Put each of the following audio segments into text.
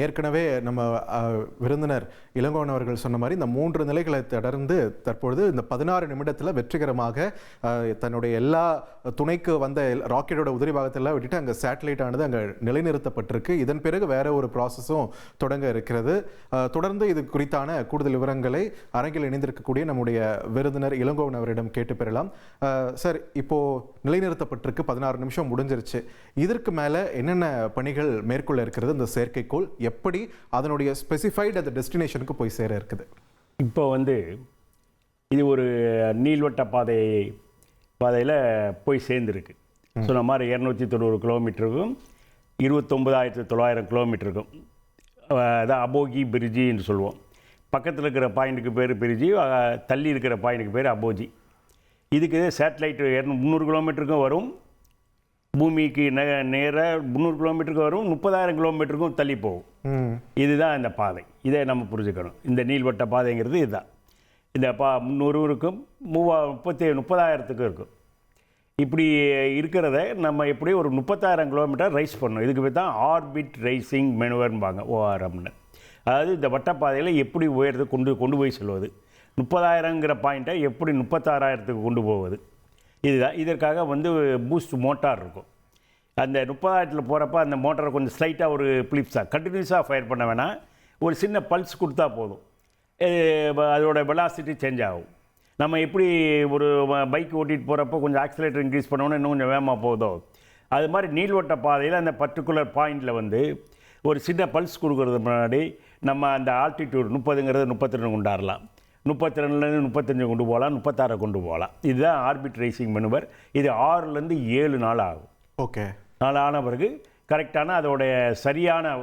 ஏற்கனவே நம்ம விருந்தினர் இளங்கோவன் அவர்கள் சொன்ன மாதிரி இந்த 3 நிலைகளை தொடர்ந்து தற்பொழுது இந்த 16 நிமிடத்தில் வெற்றிகரமாக தன்னுடைய எல்லா துணைக்கு வந்த ராக்கெட்டோட உதிரி பாகத்தெல்லாம் விட்டுட்டு அங்கே சேட்டலைட் ஆனது அங்கே நிலைநிறுத்தப்பட்டிருக்கு. இதன் பிறகு வேற ஒரு ப்ராசஸும் தொடங்க இருக்கிறது. தொடர்ந்து இது குறித்தான கூடுதல் விவரங்களை அரங்கில் இணைந்திருக்கக்கூடிய நம்முடைய விருந்தினர் இளங்கோவன் அவரிடம் கேட்டு பெறலாம். சார், இப்போ நிலைநிறுத்தப்பட்டிருக்கு, 16 நிமிஷம் முடிஞ்சிருச்சு. இதற்கு மேலே என்னென்ன பணிகள் மேற்கொள்ள இருக்கிறது? இந்த செயற்கைக்கோள் எப்படி அதனுடைய ஸ்பெசிஃபைடு அந்த டெஸ்டினேஷனுக்கு போய் சேர இருக்குது? இப்போ இது ஒரு நீள்வட்ட பாதையில் போய் சேர்ந்துருக்கு. சொன்ன மாதிரி 290 கிலோமீட்டருக்கும் 29,900 கிலோமீட்டருக்கும் அதான் அபோகி பிரிட்ஜி என்று சொல்லுவோம். பக்கத்தில் இருக்கிற பாயிண்ட்டுக்கு பேர் பிரிட்ஜி, தள்ளி இருக்கிற பாயிண்ட்டுக்கு பேர் அபோஜி. இதுக்கு சேட்டலைட் 300 கிலோமீட்டருக்கும் வரும், பூமிக்கு நேராக 300 கிலோமீட்டருக்கு வரும், 30,000 கிலோமீட்டருக்கும் தள்ளி போகும். இதுதான் இந்த பாதை. இதை நம்ம புரிஞ்சுக்கணும். இந்த நீள்வட்ட பாதைங்கிறது இதுதான். இந்த 300க்கும் 30,000த்துக்கும் இருக்கும். இப்படி இருக்கிறத நம்ம எப்படி ஒரு 30,000 கிலோமீட்டர் ரைஸ் பண்ணணும். இதுக்கு பேர் தான் ஆர்பிட் ரைசிங் மெனுவர்பாங்க, ORMன்னு. அதாவது இந்த வட்டப்பாதையில் எப்படி உயரத்தை கொண்டு போய் சொல்வது, 30,000ங்கிற பாயிண்ட்டை எப்படி 36,000த்துக்கு கொண்டு போவது, இதுதான். இதற்காக பூஸ்ட் மோட்டார் இருக்கும். அந்த 30,000த்தில் போகிறப்ப அந்த மோட்டாரை கொஞ்சம் ஸ்லைட்டாக ஒரு பிளிப்ஸாக கண்டினியூஸாக ஃபயர் பண்ண வேணாம், ஒரு சின்ன பல்ஸ் கொடுத்தா போதும். அதோட வெலாசிட்டி சேஞ்ச் ஆகும். நம்ம எப்படி ஒரு பைக் ஓட்டிகிட்டு போகிறப்போ கொஞ்சம் ஆக்சிலேட்டர் இன்க்ரீஸ் பண்ணோன்னா இன்னும் கொஞ்சம் வேகமாக போகுதோ, அது மாதிரி நீள்வட்ட பாதையில் அந்த பர்டிகுலர் பாயிண்டில் ஒரு சின்ன பல்ஸ் கொடுக்கறது முன்னாடி நம்ம அந்த ஆல்டிடியூட் 30ங்கிறது 32 கொண்டாடலாம், 32லேருந்து 35 கொண்டு போகலாம், 36 கொண்டு போகலாம். இதுதான் ஆர்பிட் ரைசிங் மெனுவர். இது 6லேருந்து 7 நாள் ஆகும். ஓகே, 4 ஆன பிறகு கரெக்டான அதோடைய சரியான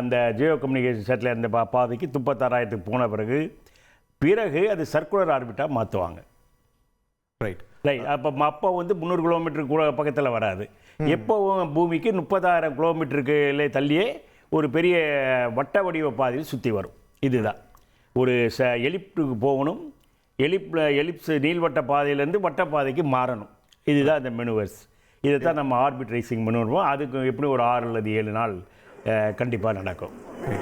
அந்த ஜியோ கம்யூனிகேஷன் சேட்டலைட் அந்த பாதைக்கு 36,000த்துக்கு போன பிறகு அது சர்க்குலர் ஆர்பிட்டாக மாற்றுவாங்க. ரைட். அப்போ 300 கிலோமீட்டருக்கு கூட பக்கத்தில் வராது. எப்போவும் பூமிக்கு 30,000 கிலோமீட்டருக்கு தள்ளியே ஒரு பெரிய வட்ட வடிவ பாதையில் சுற்றி வரும். இதுதான் ஒரு எலிப்டுக்கு போகணும். எலிப்ஸ் நீள்வட்ட பாதையிலேருந்து வட்ட பாதைக்கு மாறணும். இதுதான் இந்த மெனுவர்ஸ். இதை தான் நம்ம ஆர்பிட் ரைசிங் மெனுவர்வோம். அதுக்கு எப்படி ஒரு 6 அல்லது 7 நாள் கண்டிப்பாக நடக்கும்.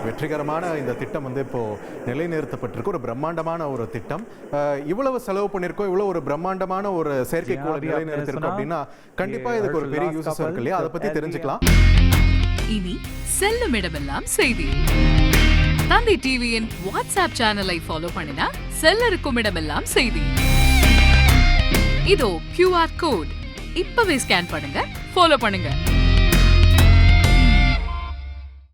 வெற்றிகரமான இந்த திட்டம் இப்போது நிலைநிறுத்தப்பட்டிருக்கு. ஒரு பிரம்மாண்டமான ஒரு திட்டம். இவ்வளவு செலவு பண்ணியிருக்கோம், இவ்வளோ ஒரு பிரம்மாண்டமான ஒரு செயற்கைக்கோள் நிலைநிறுத்திருக்கோம் அப்படின்னா கண்டிப்பாக இதுக்கு ஒரு பெரிய யூசஸ் இருக்கு இல்லையா? அதை பற்றி தெரிஞ்சுக்கலாம். இனி செல்லும் இடமெல்லாம் செய்தி. தந்தை டிவியின் வாட்ஸ்அப் சேனலை ஃபாலோ பண்ணினா செல்ல இருக்கும் இடமெல்லாம் செய்தி. இதோ QR கோட் இப்பவே ஸ்கேன் பண்ணுங்க, ஃபாலோ பண்ணுங்க.